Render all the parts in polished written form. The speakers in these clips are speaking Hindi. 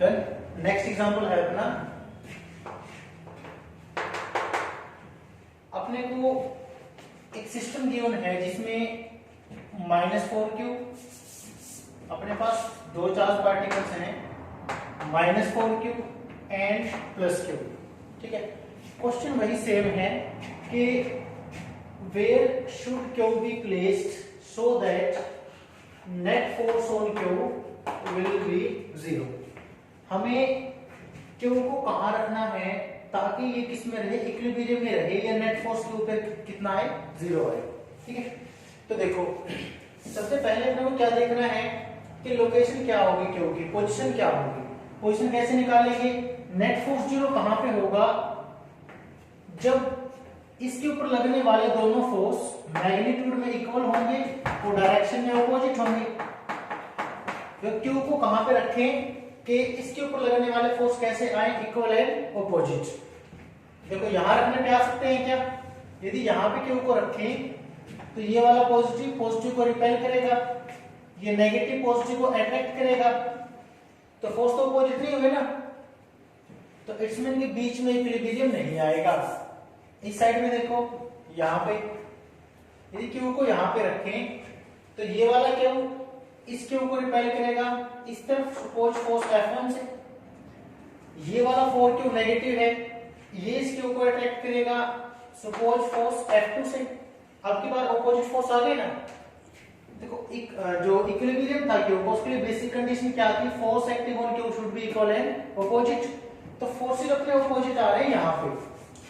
डन। नेक्स्ट एग्जांपल है अपना, अपने को एक सिस्टम गिवन है जिसमें -4q, अपने पास दो चार्ज पार्टिकल्स हैं, -4q एंड +q। ठीक है, क्वेश्चन वही सेम है कि where should q be placed so that net force on q will be 0। हमें q को कहां रखना है ताकि ये किस में रहे, इक्विलिब्रियम में रहे, या नेट फोर्स के ऊपर कितना है, 0 है। ठीक है, तो देखो सबसे पहले अपने को क्या देखना है कि लोकेशन क्या होगी q की, पोजीशन क्या होगी। पोजीशन कैसे निकालेंगे, नेट फोर्स 0 कहां पे होगा, जब इसके ऊपर लगने वाले दोनों फोर्स मैग्नीट्यूड में इक्वल होंगे और डायरेक्शन में अपोजिट होंगे। तो q को कहां पे रखें कि इसके ऊपर लगने वाले फोर्स कैसे आए, इक्वल एंड अपोजिट। देखो यहां रखने पे आ सकते हैं क्या, यदि यहां पे q को रखें तो ये वाला पॉजिटिव पॉजिटिव को रिपेल करेगा, ये नेगेटिव पॉजिटिव को अट्रैक्ट करेगा, तो फोर्स तो अपोजिट नहीं हुए ना, तो इट्स मीन के बीच में इक्विलिब्रियम नहीं आएगा। इस साइड में देखो, यहाँ पे यदि q को यहाँ पे रखें तो ये वाला q इस q को रिपेल करेगा इस तरफ, सपोज फोर्स F1 से, ये वाला 4q नेगेटिव है, ये इस q को अट्रैक्ट करेगा सपोज फोर्स F2 से। अब की बार अपोजिट फोर्स आ गए ना। देखो जो इक्विलिब्रियम था q को, उसके लिए बेसिक कंडीशन क्या थी, force acting on q should be equal and opposite. तो फोर्सेस अपने अपोजिट आ रहे हैं यहाँ पे,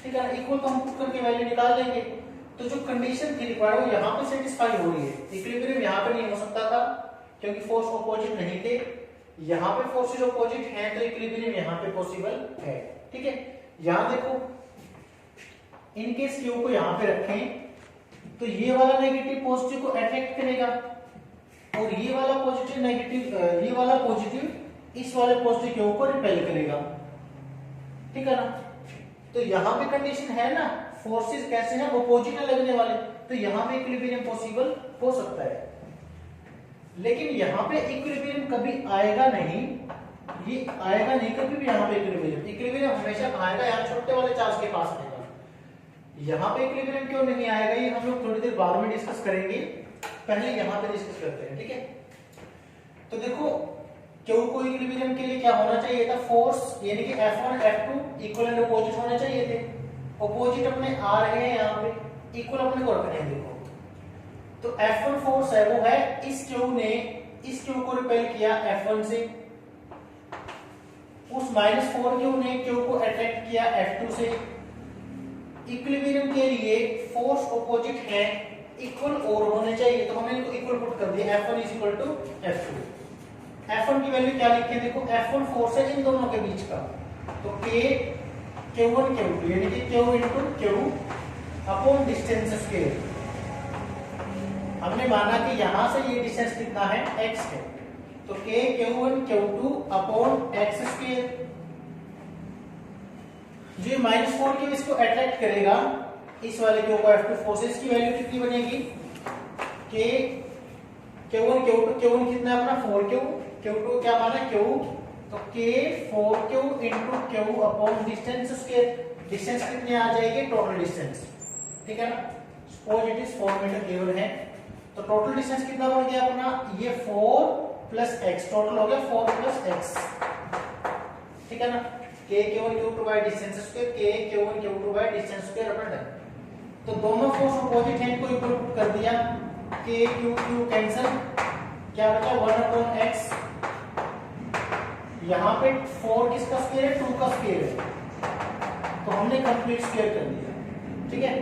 ठीक है, इक्वल तो हम पुट करके वैल्यू निकाल लेंगे। तो जो कंडीशन थी रिक्वायर्ड वो यहाँ पे सेटिस्फाई हो रही है। इक्विलिब्रियम यहाँ पे नहीं हो सकता था क्योंकि फोर्स अपोजिट नहीं थे, यहाँ पे फोर्सेस अपोजिट हैं तो इक्विलिब्रियम यहाँ पे पॉसिबल है। ठीक है, यहाँ देखो इन केस q को यहाँ पे रखें तो ये वाला नेगेटिव पॉजिटिव को अट्रैक्ट करेगा और ये वाला पॉजिटिव नेगेटिव, ये वाला पॉजिटिव इस वाले पॉजिटिव q को रिपेल करेगा। ठीक है ना, तो यहाँ पे कंडीशन है ना, फोर्सेस कैसे हैं, अपोजिट है लगने वाले, तो यहाँ पे इक्विलिब्रियम पॉसिबल हो सकता है। लेकिन यहाँ पे इक्विलिब्रियम कभी आएगा नहीं, ये आएगा नहीं कभी भी यहाँ पे इक्विलिब्रियम हमेशा आएगा यहाँ छोटे वाले चार्ज के पास आएगा। यहाँ पे इक्विलिब्रियम क्यों नहीं आएगा ये हम लोग थोड़ी देर बाद में डिस्कस करेंगे, पहले यहाँ पे डिस्कस करते हैं। ठीक है, तो देखो q को इक्विलिब्रियम के लिए क्या होना चाहिए था, फोर्स यानी कि F1 F2 equal and opposite होने चाहिए थे। अपोजिट अपने आ रहे हैं यहाँ पे, इक्वल अपने को रखने हैं। देखो तो F1 फोर्स है वो है इस q ने इस q को रिपेल किया F1 से, उस -4q ने q को अट्रैक्ट किया F2 से। इक्विलिब्रियम के लिए फोर्स अपोजिट है, इक्वल और होने चाहिए, तो हमने इनको इक्वल पुट कर दिया, F1 = F2। F1 की वैल्यू क्या लिखे, देखो F1 फोर्स है इन दोनों के बीच का, तो K Q1 Q2 यानी कि Q into Q upon distance square. हमने माना कि यहां से ये डिस्टेंस कितना है, x है, तो K Q1 Q2 upon x square. जो -4q इसको अट्रैक्ट करेगा इस वाले Q को F2 फोर्सेस की वैल्यू कितनी बनेगी, K Q1 Q2, Q1 कितना है अपना 4q, Q2 क्या माना Q, तो K 4q into Q upon distance square. Distance कितनी आ जाएगी, टोटल डिस्टेंस। ठीक है ना, सपोज इट इज 4 मीटर केवल है, तो टोटल डिस्टेंस कितना बन गया अपना, ये 4 प्लस x, टोटल हो गया 4 प्लस x। ठीक है ना, K Q1 Q2 by distance square, K Q1 Q2 by distance square upon done. तो दोनों फोर्स अपोजिट हैं, इनको इक्वल पुट कर दिया, K Q Q कैंसिल, क्या बचा 1 अपॉन x। यहाँ पे 4 किसका स्क्वायर है, 2 का स्क्वायर है, तो हमने कंप्लीट स्क्वायर कर दिया। ठीक है,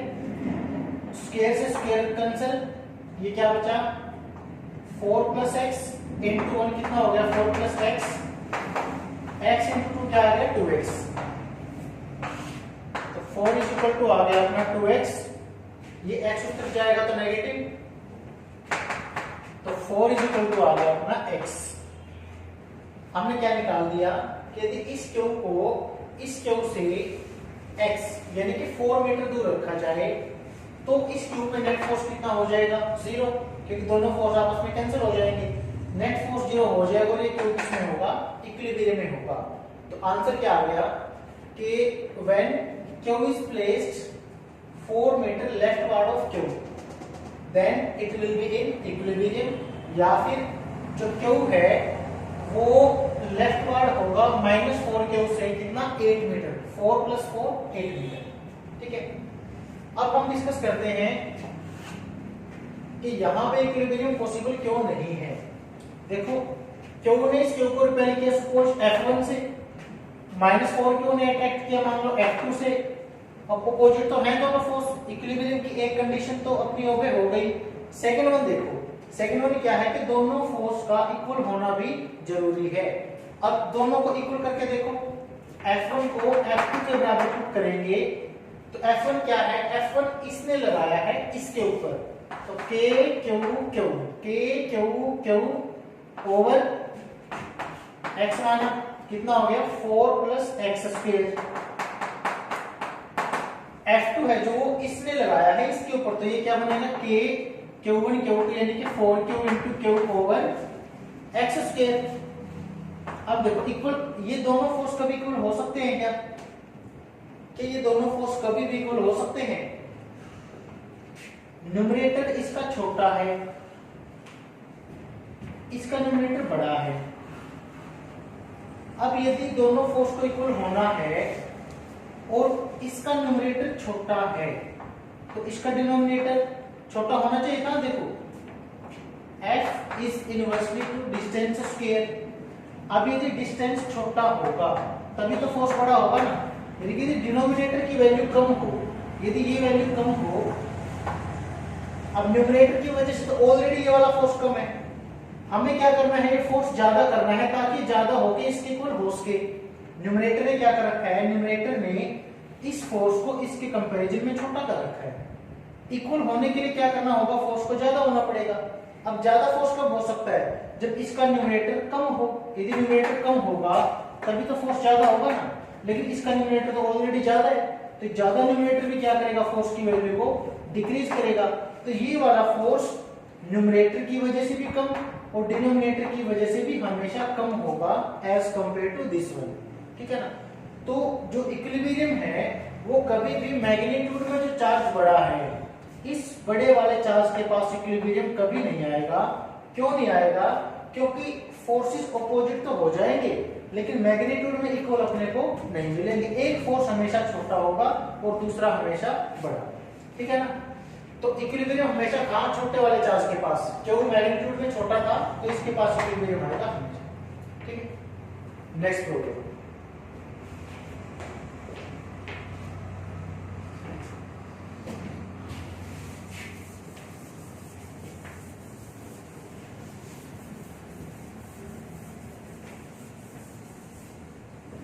स्क्वायर से स्क्वायर कैंसिल, ये क्या बचा 4 प्लस x इंटू 1 कितना हो गया 4 प्लस x, x इंटू 2 क्या आ गया 2x, तो 4 इज इक्वल टू आ गया अपना 2x, ये x उतर जाएगा तो नेगेटिव, तो 4 इज इक्वल टू आ गया अपना x। हमने क्या निकाल दिया कि यदि इस q को इस q से x यानी कि 4 मीटर दूर रखा जाए तो इस q पे नेट फोर्स कितना हो जाएगा 0, क्योंकि दोनों फोर्स आपस में कैंसिल हो जाएंगे, नेट फोर्स 0 हो जाएगा और ये q किस किसमें होगा, इक्विलिब्रियम में होगा। तो आंसर क्या आ गया कि when Q is placed 4 metre leftward of Q then it will be in equilibrium, या फिर जो Q है वो लेफ्ट वार्ड होगा -4Q से कितना 8 मीटर, 4 + 4 8 मीटर। ठीक है, अब हम डिस्कस करते हैं कि यहां पे इक्विलिब्रियम पॉसिबल क्यों नहीं है। देखो Q ने इस Q को रिपेल किया सपोज F1 से, -4Q ने अटैक किया मान लो F2 से, अब अपोजिट तो है दोनों फोर्स, इक्विलिब्रियम की एक कंडीशन तो अपनी ओबे हो गई। सेकंड वन देखो, सेकंड वन क्या है कि दोनों फोर्स का इक्वल होना भी जरूरी है। अब दोनों को इक्वल करके देखो, F1 को F2 के बराबर पुट करेंगे तो F1 क्या है, F1 इसने लगाया है इसके ऊपर, तो K Q ओवर x माना कितना हो गया 4 + x²। F2 है जो इसने लगाया है इसके ऊपर, तो ये क्या बनेगा K Q1 Q2 यानी कि 4Q × Q ओवर x²। अब देखो इक्वल, ये दोनों फोर्स कभी इक्वल हो सकते हैं क्या, कि ये दोनों फोर्स कभी भी इक्वल हो सकते हैं। न्यूमरेटर इसका छोटा है, इसका न्यूमरेटर बड़ा है। अब यदि दोनों फोर्स को इक्वल होना है और इसका न्यूमरेटर छोटा है तो इसका डिनोमिनेटर छोटा होना चाहिए ना। देखो F is inversely to distance square. अब यदि डिस्टेंस छोटा होगा तभी तो फोर्स बड़ा होगा ना। यदि डिनोमिनेटर की वैल्यू कम हो, यदि ये वैल्यू कम हो, अब न्यूमरेटर की वजह से तो ऑलरेडी ये वाला फोर्स कम है, हमें क्या करना है, ये फोर्स ज्यादा करना है ताकि ज्यादा होके इसके इक्वल हो सके। न्यूमरेटर ने क्या कर रखा है, न्यूमरेटर ने इस फोर्स को इसके कंपैरिजन में छोटा कर रखा है। इक्वल होने के लिए क्या करना होगा, फोर्स को ज्यादा होना पड़ेगा। अब ज्यादा फोर्स कब हो सकता है, जब इसका न्यूमरेटर कम हो। यदि न्यूमरेटर कम होगा तभी तो फोर्स ज्यादा होगा ना, लेकिन इसका न्यूमरेटर तो ऑलरेडी ज्यादा है, तो ज्यादा न्यूमरेटर भी क्या करेगा, फोर्स की वैल्यू को डिक्रीज करेगा। तो ये वाला फोर्स न्यूमरेटर की वजह से भी कम और डिनोमिनेटर की वजह से भी हमेशा कम होगा as compare to this one. ठीक है ना। तो जो इक्विलिब्रियम है वो कभी भी मैग्नीट्यूड में जो चार्ज बड़ा है, इस बड़े वाले चार्ज के पास इक्विलिब्रियम कभी नहीं आएगा। क्यों नहीं आएगा, क्योंकि फोर्सेस अपोजिट तो हो जाएंगे लेकिन मैग्नीट्यूड में इक्वल अपने को नहीं मिलेंगे। एक फोर्स हमेशा छोटा होगा और दूसरा हमेशा बड़ा। ठीक है ना। तो इक्विलिब्रियम हमेशा कहां, छोटे वाले चार्ज के पास, क्यों मैग्नीट्यूड में छोटा था तो इसके पास इक्विलिब्रियम आएगा हमेशा। ठीक है, नेक्स्ट प्रॉब्लम।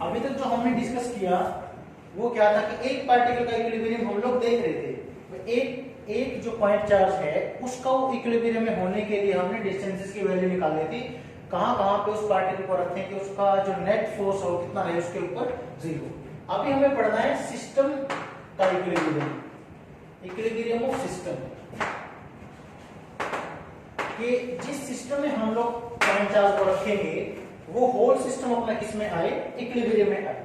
अभी तक जो हमने डिस्कस किया वो क्या था कि एक पार्टिकल का इक्विलिब्रियम हम लोग देख रहे थे। एक जो पॉइंट चार्ज है उसका वो इक्विलिब्रियम में होने के लिए हमने डिस्टेंसेस की वैल्यू निकालनी थी, कहां पे उस पार्टिकल को रखें कि उसका जो नेट फोर्स हो कितना है उसके ऊपर 0। अभी हमें पढ़ना है सिस्टम का इक्विलिब्रियम, इक्विलिब्रियम ऑफ सिस्टम, कि जिस सिस्टम में हम लोग पॉइंट चार्ज को रखेंगे वो होल सिस्टम अपना किसमें आए, इक्विलिब्रियम में आए।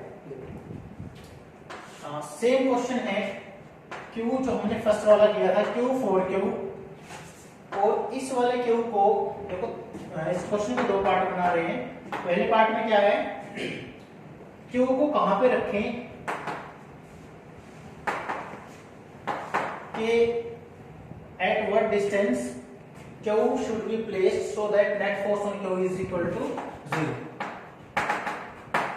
सेम क्वेश्चन है Q जो हमने फर्स्ट वाला किया था, Q 4Q, और इस वाले Q को देखो, इस क्वेश्चन को दो पार्ट बना रहे हैं। पहले पार्ट में क्या है, Q को कहां पे रखें कि at what distance Q should be placed so that net force on Q is equal to 0।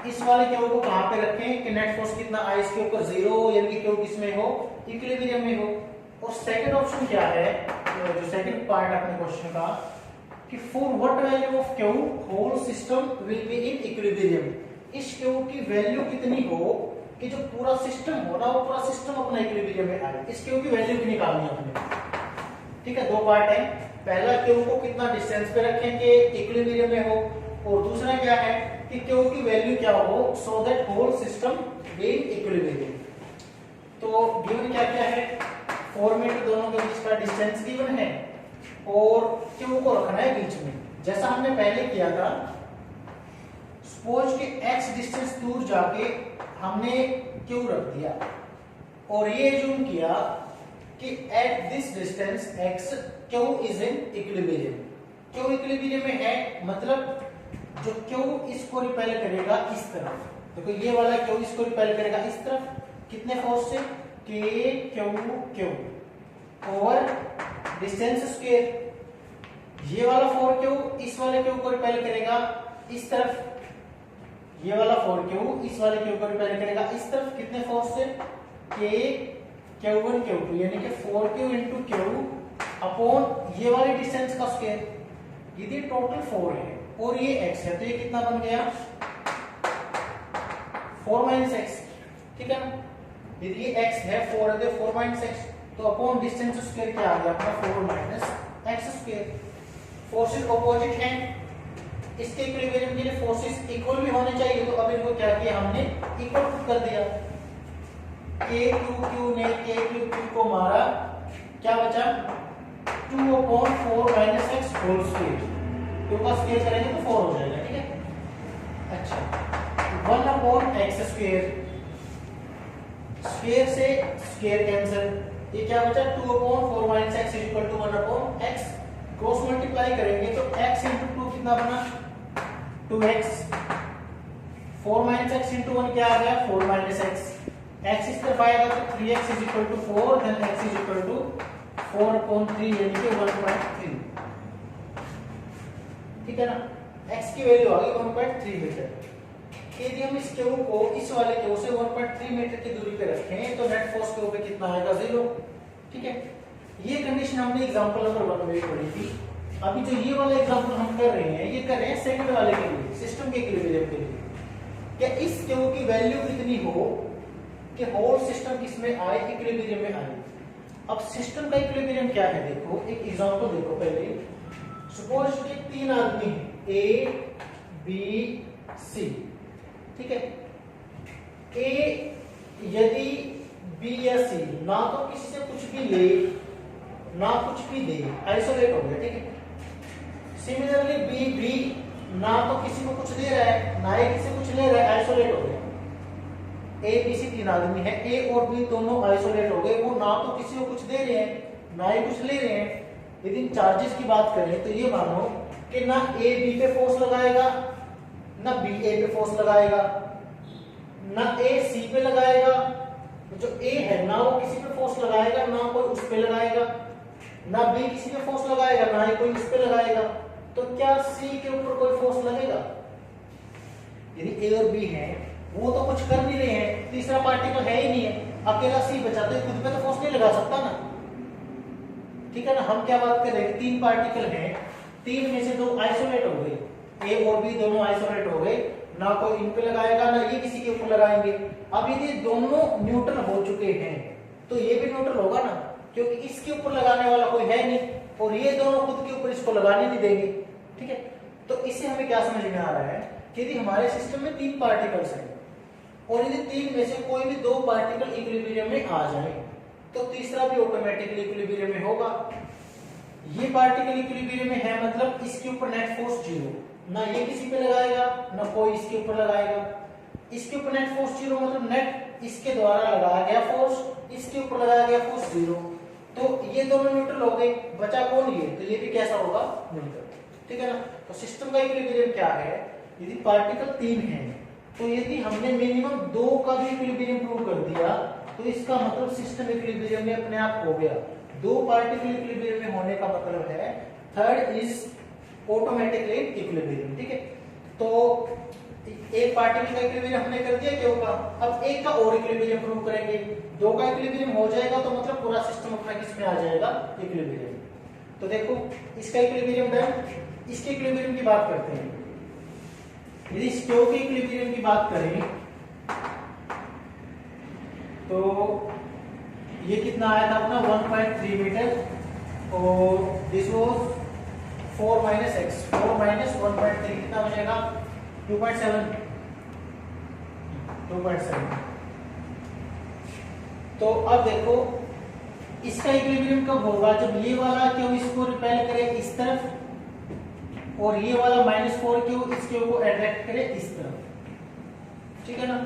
इस वाले Q को कहां पे रखें कि नेट फोर्स कितना आए इसके ऊपर 0, यानी कि Q किसमें हो, इक्विलिब्रियम में हो। और सेकंड ऑप्शन क्या है, जो सेकंड पार्ट अपने क्वेश्चन का, कि for what value of Q whole system will be in equilibrium. इस Q की वैल्यू कितनी हो कि जो पूरा सिस्टम हो ना वो पूरा सिस्टम अपना इक्विलिब्रियम में आए। इस Q की वैल्यू भी निकालनी है अपने। ठीक है, दो पार्ट है। पहला Q को कितना डिस्टेंस पे रखें कि इक्विलिब्रियम में हो, और दूसरा क्या है कि Q की वैल्यू क्या हो so that whole system be in equilibrium. तो गिवन क्या क्या है, 4 मीटर दोनों के बीच का डिस्टेंस गिवन है और Q को रखना है बीच में, जैसा हमने पहले किया था। सपोज कि x डिस्टेंस दूर जाके हमने q रख दिया और ये एज्यूम किया कि at this distance x q is in equilibrium. q equilibrium में है, मतलब जो q इसको रिपेल करेगा इस तरफ, देखो ये वाला q इसको रिपेल करेगा इस तरफ, कितने फोर्स से, k q और डिस्टेंस स्क्वायर। ये वाला 4q इस वाले q को रिपेल करेगा इस तरफ, ये वाला 4q इस वाले q को रिपेल करेगा इस तरफ, कितने फोर्स से, k q1 q2 यानी कि 4q इंटू q अपॉन ये वाली डिस्टेंस का स्क्वायर। ये टोटल 4 है और ये x है, तो ये कितना बन गया 4 माइनस एक्स, ठीक है ना। यदि ये x है 4 है तो 4 माइनस एक्स, तो अपॉन डिस्टेंस स्क्वायर क्या आ गया अपना 4 minus x square. Forces opposite हैं, इसके इक्विलिब्रियम के लिए फोर्सेस इक्वल भी होने चाहिए, तो अब इनको क्या किया हमने इक्वल पुट कर दिया। q ने q को मारा, क्या बचा 2 upon 4 minus x whole square, तो का स्क्वायर करेंगे तो 4 हो जाएगा, ठीक है। अच्छा 1 अपॉन एक्स स्क्वायर, स्क्वायर से स्क्वायर कैंसिल, ये क्या बचा 2 upon 4 minus x is equal to 1 upon x. Cross multiply करेंगे तो x इंटू 2 कितना बना 2x, 4 माइनस एक्स इंटू 1 क्या आ गया 4 माइनस एक्स, x इस तरफ आएगा तो 3x is equal to 4, then x is equal to 4 upon 3 यानी कि 1.3, ठीक है ना। x की वैल्यू आ गई 1.3 मीटर। यदि हम इस q को इस वाले q से 1.3 मीटर की दूरी पे रखें तो नेट फोर्स q पे कितना आएगा 0, ठीक है। ये कंडीशन हमने एग्जांपल नंबर 1 में पढ़ी थी। अभी जो ये वाला एग्जांपल हम कर रहे हैं, ये कर रहे हैं सेकंड वाले के लिए, सिस्टम के इक्विलिब्रियम के लिए। क्या इस q की वैल्यू इतनी हो कि होल सिस्टम किसमें आए, इक्विलिब्रियम में आए। अब सिस्टम का इक्विलिब्रियम क्या है, देखो एक एग्जांपल देखो पहले। सपोज कि 3 आदमी हैं A B C, ठीक है। A यदि B या C ना तो किसी से कुछ भी ले ना कुछ भी दे, आइसोलेट हो गया, ठीक है। सिमिलरली B ना तो किसी को कुछ दे रहा है ना ही किसी को कुछ ले रहा है, आइसोलेट हो गया। A B C 3 आदमी है, A और B दोनों आइसोलेट हो गए, वो ना तो किसी को कुछ दे रहे हैं ना ही कुछ ले रहे हैं। यदि चार्जेस की बात करें तो ये मानो कि ना A B पे फोर्स लगाएगा ना B A पे फोर्स लगाएगा, ना A C पे लगाएगा, जो A है ना वो किसी पे फोर्स लगाएगा ना कोई उस पे लगाएगा, ना B किसी पे फोर्स लगाएगा ना ही कोई इस पे लगाएगा। तो क्या C के ऊपर कोई फोर्स लगेगा? यदि A और B हैं वो तो कुछ कर नहीं रहे हैं, तीसरा पार्टिकल है ही नहीं है, अकेला C बचा तो खुद पे तो फोर्स नहीं लगा सकता ना, ठीक है ना। हम क्या बात कर रहे हैं, 3 पार्टिकल हैं, 3 में से 2 आइसोलेट हो गए, A और B दोनों आइसोलेट हो गए, ना कोई इन पे लगाएगा ना ये किसी के ऊपर लगाएंगे। अब यदि दोनों न्यूट्रल हो चुके हैं तो ये भी न्यूट्रल होगा ना, क्योंकि इसके ऊपर लगाने वाला कोई है नहीं और ये दोनों खुद के ऊपर इसको लगाने नहीं देंगे, ठीक है। तो इससे हमें क्या समझ में आ रहा है कि यदि हमारे सिस्टम में 3 पार्टिकल्स हैं और यदि 3 में से कोई भी 2 पार्टिकल इक्विलिब्रियम में आ जाए तो तीसरा भी ऑटोमेटिकली इक्विलिब्रियम में होगा। ये पार्टिकल इक्विलिब्रियम में है, मतलब इसके ऊपर नेट फोर्स 0, ना ये किसी पे लगाएगा ना कोई इसके ऊपर लगाएगा। इसके ऊपर नेट फोर्स 0 मतलब नेट इसके द्वारा लगाया गया फोर्स, इसके ऊपर लगाया गया फोर्स 0, तो ये दोनों न्यूट्रल हो गए, बचा कौन ये, तो ये भी कैसा होगा न्यूट्रल, ठीक है ना। तो सिस्टम का इक्विलिब्रियम क्या है, यदि पार्टिकल 3 है तो यदि हमने मिनिमम 2 का भी इक्विलिब्रियम प्रूव कर दिया तो इसका मतलब सिस्टम इक्विलिब्रियम में अपने आप हो गया। 2 पार्टिकल इक्विलिब्रियम में होने का मतलब है थर्ड इज ऑटोमेटिकली इक्विलिब्रियम, ठीक है। तो एक पार्टिकल का इक्विलिब्रियम हमने कर दिया क्यों का, अब एक का और इक्विलिब्रियम प्रूव करेंगे, 2 का इक्विलिब्रियम हो जाएगा तो मतलब पूरा सिस्टम अपना किस में आ जाएगा इक्विलिब्रियम। तो देखो इसका इक्विलिब्रियम डन। इसके इक्विलिब्रियम की बात करते हैं। यदि इस क्यू के इक्विलिब्रियम की बात करें तो ये कितना आया था अपना 1.3 मीटर और this was 4 minus x, 4 minus 1.3 कितना बचेगा 2.7। तो अब देखो इसका इक्विलिब्रियम कब होगा, जब ये वाला क्यू इसको रिपेल करे इस तरफ और ये वाला -4 क्यू इस क्यू को अट्रैक्ट करे इस तरफ। ठीक है ना।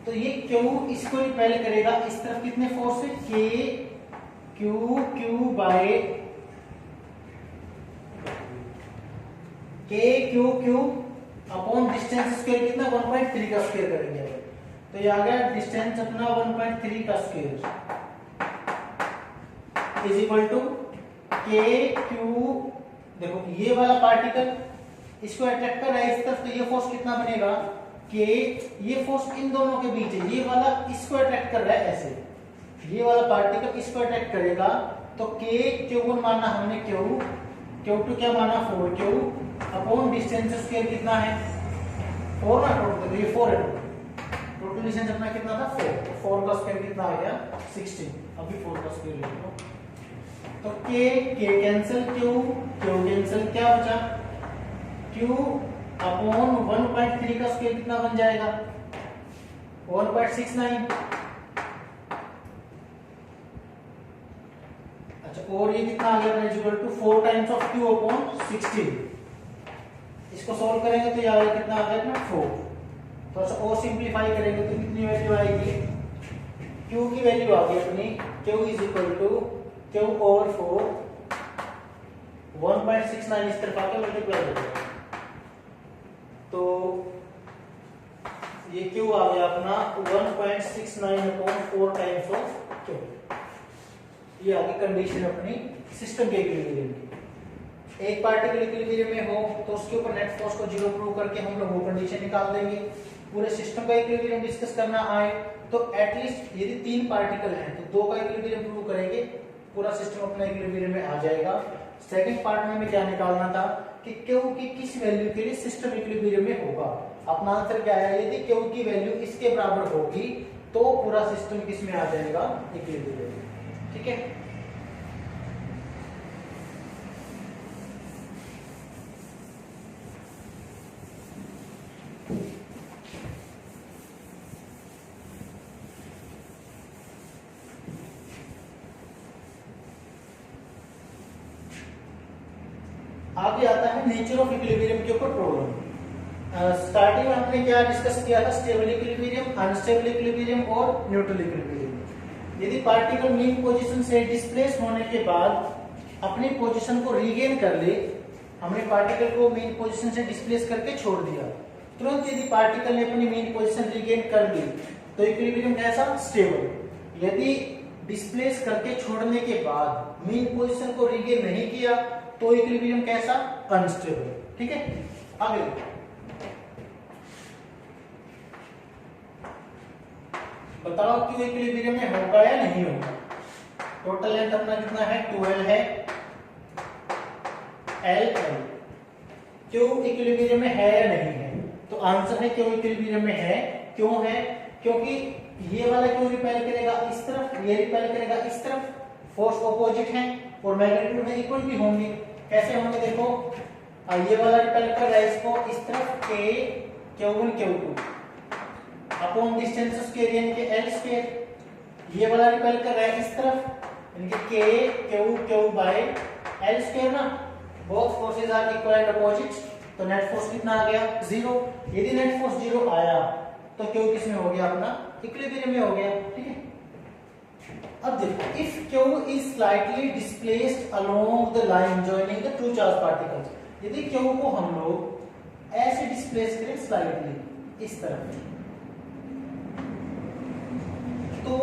तो ये Q इसको रिपेल करेगा इस तरफ कितने फोर्स से, Q अपॉन डिस्टेंस स्क्वायर कितना 1.3 का स्क्वायर करेंगे। तो ये आ गया डिस्टेंस अपना 1.3 का square is equal to KQ। देखो ये वाला पार्टिकल इसको अट्रैक्ट कर रहा है इस तरफ, तो ये फोर्स कितना बनेगा कि ये फोर्स इन दोनों के बीच है, ये वाला इसको अट्रैक्ट कर रहा है ऐसे, ये वाला पार्टिकल इसको अट्रैक्ट करेगा। तो Q1 माना हमने Q2 क्या माना 4Q अपॉन डिस्टेंस स्क्वायर कितना है 4 ना, टोटल ये 4 है, टोटल डिस्टेंस अपना कितना था 4, तो 4 का स्क्वायर कितना आ गया 16। अभी 4 का स्क्वायर ले लो तो K कैंसिल, Q कैंसिल, क्या बचा Q अपॉन 1.3 का स्क्वायर कितना बन जाएगा 1.69। अच्छा और ये कितना आ गया equal to 4 times of Q upon 16। इसको सॉल्व करेंगे तो ये आएगा कितना आ जाएगा 4। थोड़ा सा और सिंपलीफाई करेंगे तो कितनी वैल्यू आएगी, Q की वैल्यू आ गई अपनी Q is equal to Q over 4 1.69 इस तरफ आके मल्टीप्लाई हो जाएगा। तो ये Q आ गया अपना 1.69 अपॉन 4 टाइम्स ऑफ Q। ये आ गई कंडीशन अपनी सिस्टम के इक्विलिब्रियम की। एक पार्टिकल इक्विलिब्रियम में हो तो उसके ऊपर नेट फोर्स को जीरो प्रूव करके हम लोग वो कंडीशन निकाल देंगे। पूरे सिस्टम का इक्विलिब्रियम डिस्कस करना आए तो एटलीस्ट यदि 3 पार्टिकल हैं तो 2 का इक्विलिब्रियम प्रूव करेंगे, पूरा सिस्टम अपना इक्विलिब्रियम में आ जाएगा। सेकंड पार्ट में हमें क्या निकालना था कि Q की किस वैल्यू के लिए सिस्टम इक्विलिब्रियम में होगा। अपना आंसर क्या है, यदि Q की वैल्यू इसके बराबर होगी तो पूरा सिस्टम किस में आ जाएगा इक्विलिब्रियम में। ठीक है, आगे आता है नेचर ऑफ इक्विलिब्रियम के ऊपर प्रॉब्लम। स्टार्टिंग में हमने क्या डिस्कस किया था, स्टेबल इक्विलिब्रियम, अनस्टेबल इक्विलिब्रियम और न्यूट्रल इक्विलिब्रियम। यदि पार्टिकल मीन पोजीशन से डिस्प्लेस होने के बाद अपनी पोजीशन को रीगेन कर ले, हमने पार्टिकल को मीन पोजीशन से डिस्प्लेस करके छोड़ दिया, तुरंत यदि पार्टिकल ने अपनी मीन पोजीशन रीगेन कर ली तो इक्विलिब्रियम कैसा, स्टेबल। यदि डिस्प्लेस करके छोड़ने के बाद मीन पोजीशन को रीगेन नहीं किया तो इक्विलिब्रियम कैसा, अनस्टेबल। ठीक है, आगे बताओ क्यों इक्विलिब्रियम में होगा या नहीं होगा। टोटल लेंथ अपना कितना है 12 है, L क्यों इक्विलिब्रियम में है या नहीं है, तो आंसर है क्यों इक्विलिब्रियम में है। क्यों है, क्योंकि ये वाला क्यों रिपेल करेगा इस तरफ, ये रिपेल करेगा इस तरफ, फोर्स अपोजिट है और मैग्नीट्यूड में इक्वल भी होंगे। कैसे होंगे देखो, ये वाला रिपेल कर रहा है इसको इस तरफ Q1 Q2 upon distance square यानी कि L स्क्वायर, ये वाला रिपेल कर रहा है इस तरफ यानी कि Q बाय L स्क्वायर ना, both forces are equal and opposite, तो नेट फोर्स कितना आ गया 0। यदि नेट फोर्स 0 आया तो Q किस में हो गया, अपना इक्विलिब्रियम में हो गया। ठीक है, अब देखो if Q is slightly displaced along the line joining the two charged particles, यदि Q को हम लोग ऐसे डिस्प्लेस करें स्लाइटली इस तरफ, तो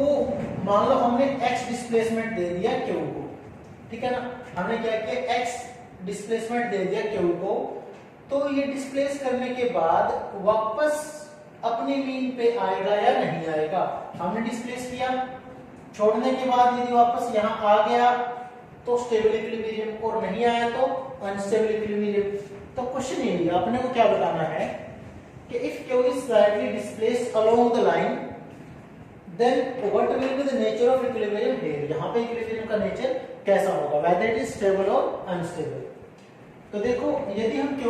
मान लो हमने x डिस्प्लेसमेंट दे दिया Q को, ठीक है ना, हमने क्या किया x डिस्प्लेसमेंट दे दिया Q को, तो ये डिस्प्लेस करने के बाद वापस अपनी मीन पे आएगा या नहीं आएगा। हमने डिस्प्लेस किया, छोड़ने के बाद यदि वापस यहाँ आ गया तो स्टेबल इक्विलिब्रियम और नहीं आया तो अनस्टेबल इक्विलिब्रियम। तो क्वेश्चन ये है, अपने को क्या बताना है कि if Q is slightly displaced along the line then what will be the nature of equilibrium here, यहाँ पे इक्विलिब्रियम का नेचर कैसा होगा, whether it is stable or unstable। तो देखो यदि हम Q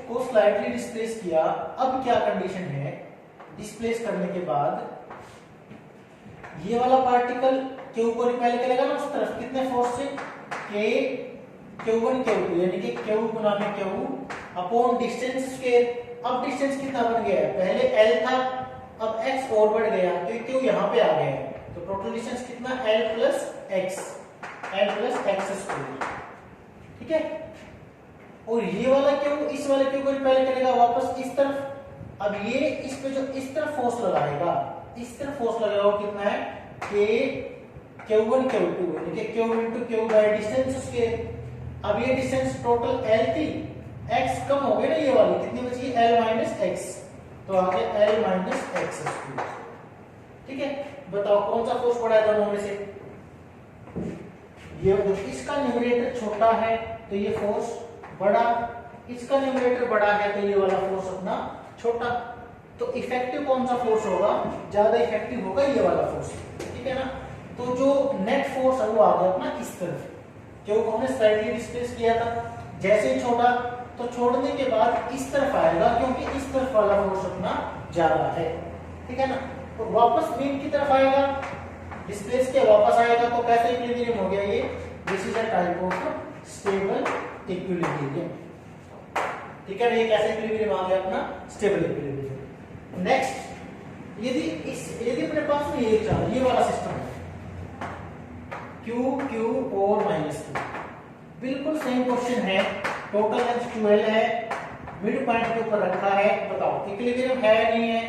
को स्लाइटली डिस्प्लेस किया, अब क्या कंडीशन है, डिस्प्लेस करने के बाद ये वाला पार्टिकल Q को रिपेल करेगा ना उस तरफ, कितने फोर्स से, Q1 Q2 यानी कि Q गुना में Q अपॉन डिस्टेंस स्क्वायर, अब डिस्टेंस कितना बन गया है, पहले L था, अब x और बढ़ गया तो ये Q यहाँ पे आ गया है, तो टोटल डिस्टेंस कितना L प्लस x स्क्वायर, ठीक है। और ये वाला Q इस वाले Q को रिपेल करेगा वापस इस तरफ। अब ये इस पे जो इस तरफ फोर्स लगाएगा, इस तरफ फोर्स लगाएगा वो कितना है, Q1 Q2 यानी कि Q into Q by distance square. अब ये डिस्टेंस टोटल L थी, x कम हो गया ना, ये वाली कितनी बची, L माइनस x, तो आ गया L माइनस x स्क्वायर, ठीक है। बताओ कौन सा फोर्स बड़ा है दोनों में से, ये इसका न्यूमरेटर छोटा है तो ये फोर्स बड़ा, इसका न्यूमरेटर बड़ा है तो ये वाला फोर्स अपना छोटा। तो इफेक्टिव कौन सा फोर्स होगा, ज्यादा इफेक्टिव होगा ये वाला फोर्स, ठीक है ना। तो जो नेट फोर्स है वो आ गया अपना इस तरफ, क्योंकि हमने स्लाइडली डिस्प्लेस किया था, जैसे ही छोड़ा तो छोड़ने के बाद इस तरफ आएगा क्योंकि इस तरफ वाला फोर्स अपना ज्यादा है, ठीक है ना। तो वापस मीन की तरफ आएगा, डिस्प्लेस किया वापस आएगा, तो कैसे इक्विलिब्रियम हो गया ये, this is a type of stable equilibrium, ठीक है। ये कैसे इक्विलिब्रियम आ गया अपना, स्टेबल इक्विलिब्रियम। नेक्स्ट यदि अपने पास में ये वाला सिस्टम है, Q और माइनस Q, बिल्कुल सेम क्वेश्चन है, टोटल लेंथ 12 है, मिड पॉइंट के ऊपर रखा है, बताओ इक्विलिब्रियम है नहीं है,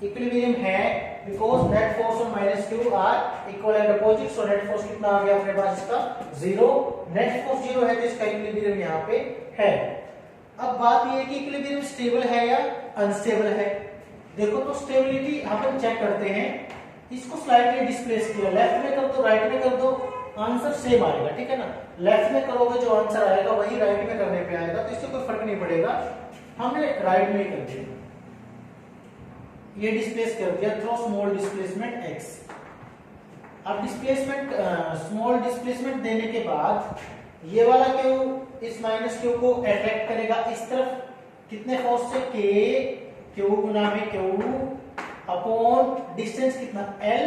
इक्विलिब्रियम है, because net force on minus Q are equal and opposite, so net force कितना आ गया अपने पास इसका 0, नेट फोर्स 0 है तो इसका इक्विलिब्रियम यहाँ पे है। अब बात ये है कि इक्विलिब्रियम स्टेबल है या अनस्टेबल है। देखो तो स्टेबिलिटी अपन चेक करते हैं, इसको स्लाइडली डिस्प्लेस किया, लेफ्ट में कर दो राइट में कर दो, आंसर सेम आएगा, ठीक है ना। लेफ्ट में करोगे जो आंसर आएगा वही राइट में करने पे आएगा, तो इससे कोई फर्क नहीं पड़ेगा, हमने राइट में कर दिया, ये डिस्प्लेस कर दिया थ्रू स्मॉल डिस्प्लेसमेंट x। अब डिस्प्लेसमेंट स्मॉल डिस्प्लेसमेंट देने के बाद ये वाला Q इस माइनस Q को अट्रैक्ट करेगा इस तरफ, कितने फोर्स से, K Q गुना में Q अपॉन डिस्टेंस कितना L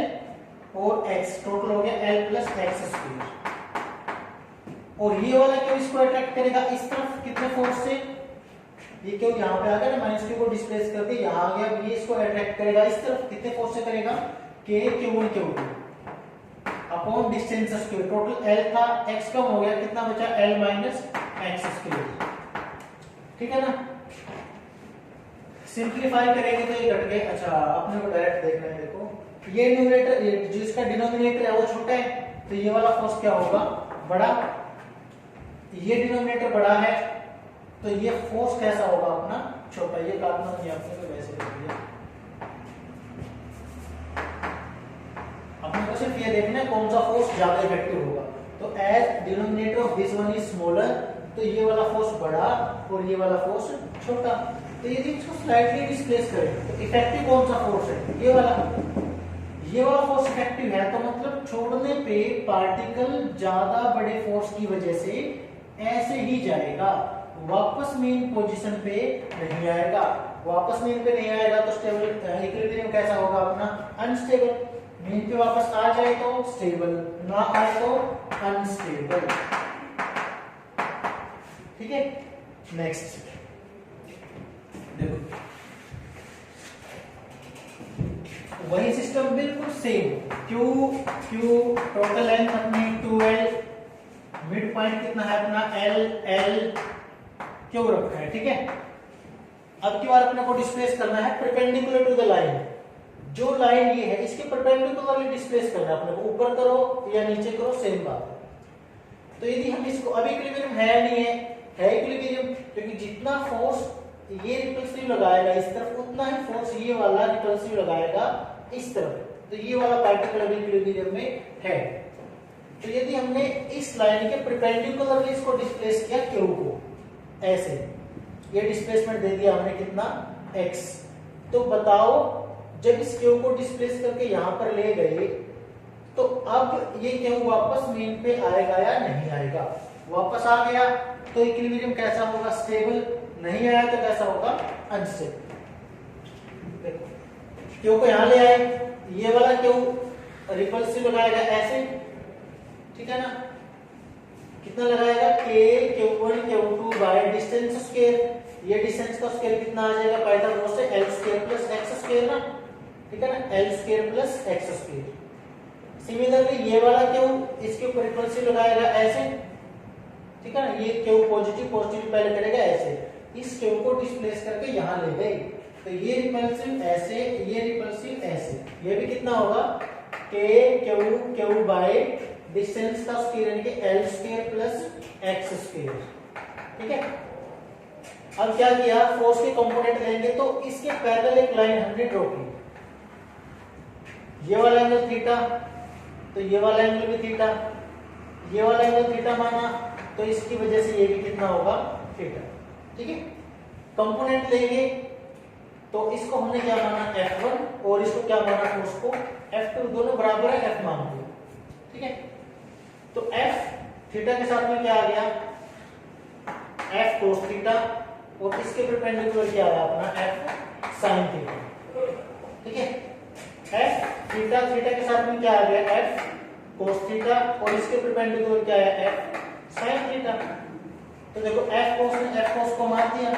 और x, टोटल हो गया L प्लस x स्क्वायर। और ये वाला Q इसको अट्रैक्ट करेगा इस तरफ, कितने फोर्स से, ये Q यहाँ पे आ गया ना, माइनस Q को डिस्प्लेस कर दिया, यहाँ आ गया, ये इसको अट्रैक्ट करेगा इस तरफ, कितने फोर्स से करेगा, K Q1 Q2 upon distance square, total L था, x कम हो गया, कितना बचा L माइनस x स्क्वायर, ठीक है ना। सिंप्लीफाई करेंगे तो ये घट गए। अच्छा अपने को डायरेक्ट देखना है, देखो ये न्यूमरेटर जिसका डिनोमिनेटर है वो छोटा है, तो ये वाला फोर्स क्या होगा, बड़ा, ये डिनोमिनेटर बड़ा है तो ये फोर्स कैसा होगा अपना, छोटा। ये काटना नहीं आपने तो वैसे लिख दिया, अपने को सिर्फ ये देखना है कौन सा फोर्स ज्यादा इफेक्टिव होगा। तो as denominator of this one is smaller, तो ये वाला फोर्स बड़ा और ये वाला फोर्स छोटा। तो यदि इसको स्लाइटली डिस्प्लेस करें तो इफेक्टिव कौन सा फोर्स है, ये वाला फोर्स इफेक्टिव है, तो मतलब छोड़ने पे पार्टिकल ज्यादा बड़े फोर्स की वजह से ऐसे ही जाएगा, वापस मेन पोजीशन पे नहीं आएगा। वापस मेन पे नहीं आएगा तो स्टेबल इक्विलिब्रियम कैसा होगा अपना, अनस्टेबल। मेन पे वापस आ जाए तो स्टेबल, ना आए तो अनस्टेबल, ठीक है। नेक्स्ट देखो, वही सिस्टम बिल्कुल सेम, Q टोटल लेंथ अपनी 2L, मिड पॉइंट कितना है अपना L Q रखा है, ठीक है। अब की बार अपने को डिस्प्लेस करना है परपेंडिकुलर टू द लाइन, जो लाइन ये है इसके परपेंडिकुलरली डिस्प्लेस करना है अपने को, ऊपर करो या नीचे करो सेम बात है। तो यदि हम इसको, अभी इक्विलिब्रियम है नहीं है इक्विलिब्रियम, क्योंकि जितना फोर्स ये रिपल्सिव लगाएगा इस तरफ, उतना ही फोर्स ये वाला रिपल्सिव लगाएगा इस तरफ, तो ये वाला पार्टिकल अभी इक्विलिब्रियम में है। तो यदि हमने इस लाइन के परपेंडिकुलरली इसको डिस्प्लेस किया Q को, ऐसे ये डिस्प्लेसमेंट दे दिया हमने कितना x, तो बताओ जब इस Q को डिस्प्लेस करके यहां पर ले गए तो अब ये Q वापस मेन पे आएगा या नहीं आएगा। वापस आ गया तो इक्विलिब्रियम कैसा होगा, स्टेबल। नहीं आया तो कैसा होगा, अनस्टेबल। देखो Q को यहां ले आए, ये वाला Q रिपल्सिव लगाएगा ऐसे, ठीक है ना, कितना लगाएगा K Q1 Q2 by distance square, ये डिस्टेंस का स्क्वायर कितना आ जाएगा, पाइथागोरस से l square plus x square ना, ठीक है ना, l square plus x square. Similarly ये वाला क्यू इसके ऊपर रिपल्सिव लगाएगा ऐसे, ठीक है ना, ये क्यू पॉजिटिव पॉजिटिव पहले करेगा ऐसे, इस क्यू को डिस्प्लेस करके यहां ले गए, तो ये रिपल्सिव ऐसे, ये रिपल्सिव ऐसे, ये भी कितना होगा k क्यू बाय डिस्टेंस का स्क्वायर यानी कि l square plus x square, ठीक है। अब क्या किया, फोर्स के कंपोनेंट लेंगे तो इसके पैरेलल एक लाइन हमने ड्रॉ की, ये वाला एंगल थीटा, तो ये वाला एंगल भी थीटा, ये वाला एंगल थीटा माना, तो इसकी वजह से ये भी कितना होगा थीटा, ठीक है। कंपोनेंट लेंगे तो इसको हमने क्या माना F1 और इसको क्या माना फोर्स को F2, दोनों बराबर है F मान लो, ठीक है। तो F थीटा के साथ में क्या आ गया F cos थीटा और इसके परपेंडिकुलर क्या आया अपना F sin थीटा, ठीक है। F थीटा के साथ में क्या आ गया F cos थीटा और इसके परपेंडिकुलर क्या आया F sin थीटा। तो देखो F cos को मार दिया,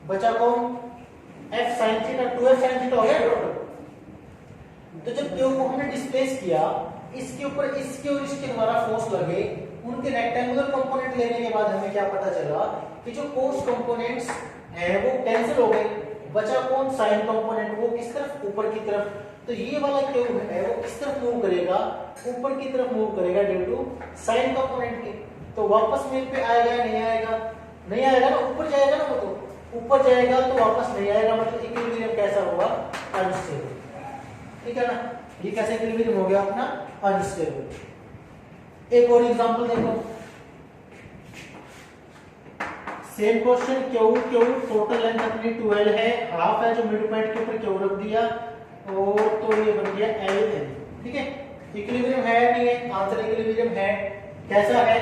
बचा कौन F sin theta, 2F sin theta हो गया टोटल। तो जब क्यू को हमने डिस्प्लेस किया, इसके ऊपर इसके और इसके द्वारा फोर्स लगे, उनके रेक्टेंगुलर कंपोनेंट लेने के बाद हमें क्या पता चला कि जो कोस कंपोनेंट्स हैं वो कैंसिल हो गए, बचा कौन साइन कंपोनेंट, वो किस तरफ ऊपर की तरफ। तो ये वाला क्यू है वो किस तरफ मूव करेगा, ऊपर की तरफ मूव करेगा ड्यू टू साइन कंपोनेंट के। तो वापस मिल पे आएगा या नहीं आएगा, नहीं आएगा ना, ऊपर जाएगा ना, वो तो ऊपर जाएगा तो वापस नहीं आएगा, मतलब इक्विलिब्रियम कैसा होगा अनस्टेबल, ठीक है ना। ये कैसे इक्विलिब्रियम हो गया अपना अनस्टेबल। एक और एग्जांपल देखो, same question Q total length अपनी 12 है, हाफ है जो मिड पॉइंट के ऊपर क्यू रख दिया और तो ये बन गया L, ठीक है। इक्विलिब्रियम है नहीं है, आंसर इक्विलिब्रियम है। कैसा है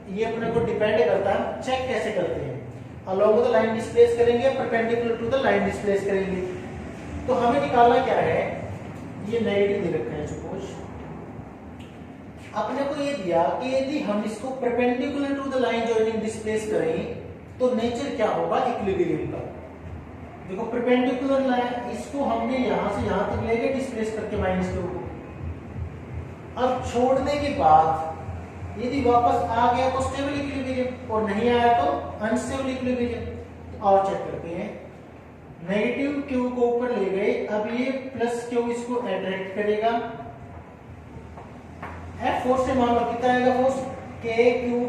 ये अपने को डिपेंड करता है, चेक कैसे करते हैं, अलोंग द लाइन डिस्प्लेस करेंगे, perpendicular to the line displace करेंगे। तो हमें निकालना क्या है, ये नेगेटिव दे रखा है सपोज, अपने को ये दिया कि यदि हम इसको perpendicular to the line joining displace करें तो नेचर क्या होगा इक्विलिब्रियम का। देखो परपेंडिकुलर लाइन इसको हमने यहां से यहां तक ले गए डिस्प्लेस करके -2 को, अब छोड़ने के बाद यदि वापस आ गया तो स्टेबल इक्विलिब्रियम और नहीं आया तो अनस्टेबल इक्विलिब्रियम। और चेक करते हैं, नेगेटिव क्यू को ऊपर ले गए, अब ये प्लस क्यू इसको अट्रैक्ट करेगा, F फोर्स से मान लो कितना आएगा फोर्स k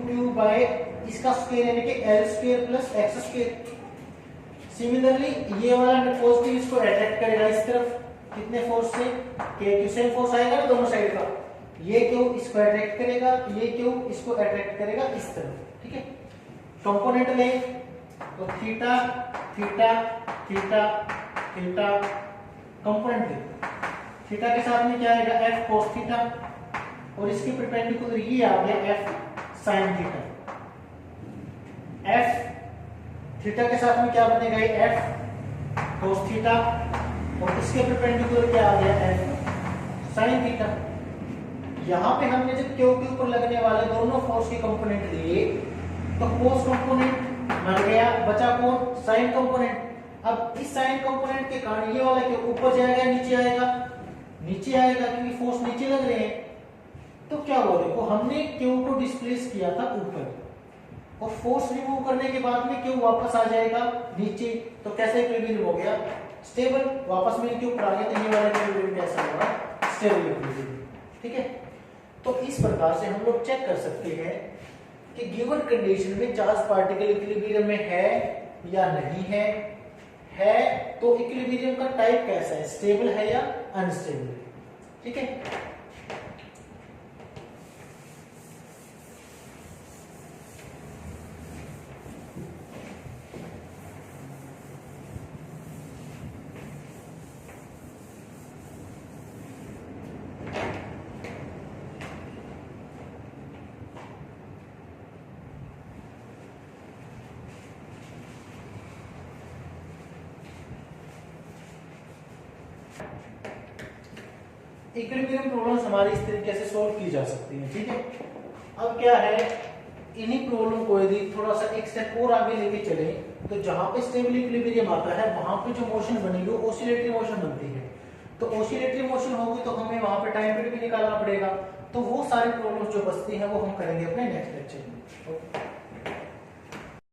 क्यू बाय इसका स्क्वायर यानी कि L square plus x square. Similarly ये वाला पॉजिटिव इसको अट्रैक्ट करेगा इस तरफ, कितने फोर्स से k क्यू सेम फोर्स आएगा ना दोनों साइड का, ये क्यू इसको अट्रैक्ट करेगा, ये क्यू इसको अट्रैक्ट करेगा इस तरफ, ठीक है। कंपोनेंट ले तो theta theta theta theta, component ले थीटा के साथ में क्या आएगा F cos थीटा और इसके परपेंडिकुलर ये आ गया F sin theta. F theta के साथ में क्या बनेगा ये F cos थीटा और इसके परपेंडिकुलर क्या आ गया F sin थीटा। यहां पे हमने जब क्यू के ऊपर लगने वाले दोनों फोर्स के कंपोनेंट लिए तो cos कंपोनेंट मर गया, बचा कौन साइन कंपोनेंट। अब इस साइन कंपोनेंट के कारण ये वाला क्यू ऊपर जाएगा नीचे आएगा, नीचे आएगा क्योंकि फोर्स नीचे लग रहे हैं। तो क्या हुआ, देखो हमने क्यू को डिस्प्लेस किया था ऊपर और फोर्स रिमूव करने के बाद में क्यू वापस आ जाएगा नीचे, तो कैसे इक्विलिब्रियम हो गया स्टेबल, वापस में क्यू ऊपर आ गया, तो ये वाला इक्विलिब्रियम कैसा होगा स्टेबल इक्विलिब्रियम, ठीक है। तो इस प्रकार से हम लोग चेक कर सकते हैं कि गिवन कंडीशन में चार्ज पार्टिकल इक्विलिब्रियम में है या नहीं है तो इक्विलिब्रियम का टाइप कैसा है, स्टेबल है या अनस्टेबल, ठीक है। इक्विलिब्रियम प्रॉब्लम्स हमारी इस तरीके से सॉल्व की जा सकती हैं, ठीक है। अब क्या है, इन्हीं प्रॉब्लम को यदि थोड़ा सा एक स्टेप और आगे लेके चले तो जहां पे स्टेबल इक्विलिब्रियम आता है वहां पे जो मोशन बनेगी वो ऑसिलेटरी मोशन बनती है। तो ऑसिलेटरी मोशन होगी तो हमें वहां पे टाइम पीरियड भी निकालना पड़ेगा। तो वो सारी प्रॉब्लम्स जो बचती हैं वो हम करेंगे अपने नेक्स्ट लेक्चर में। ओके।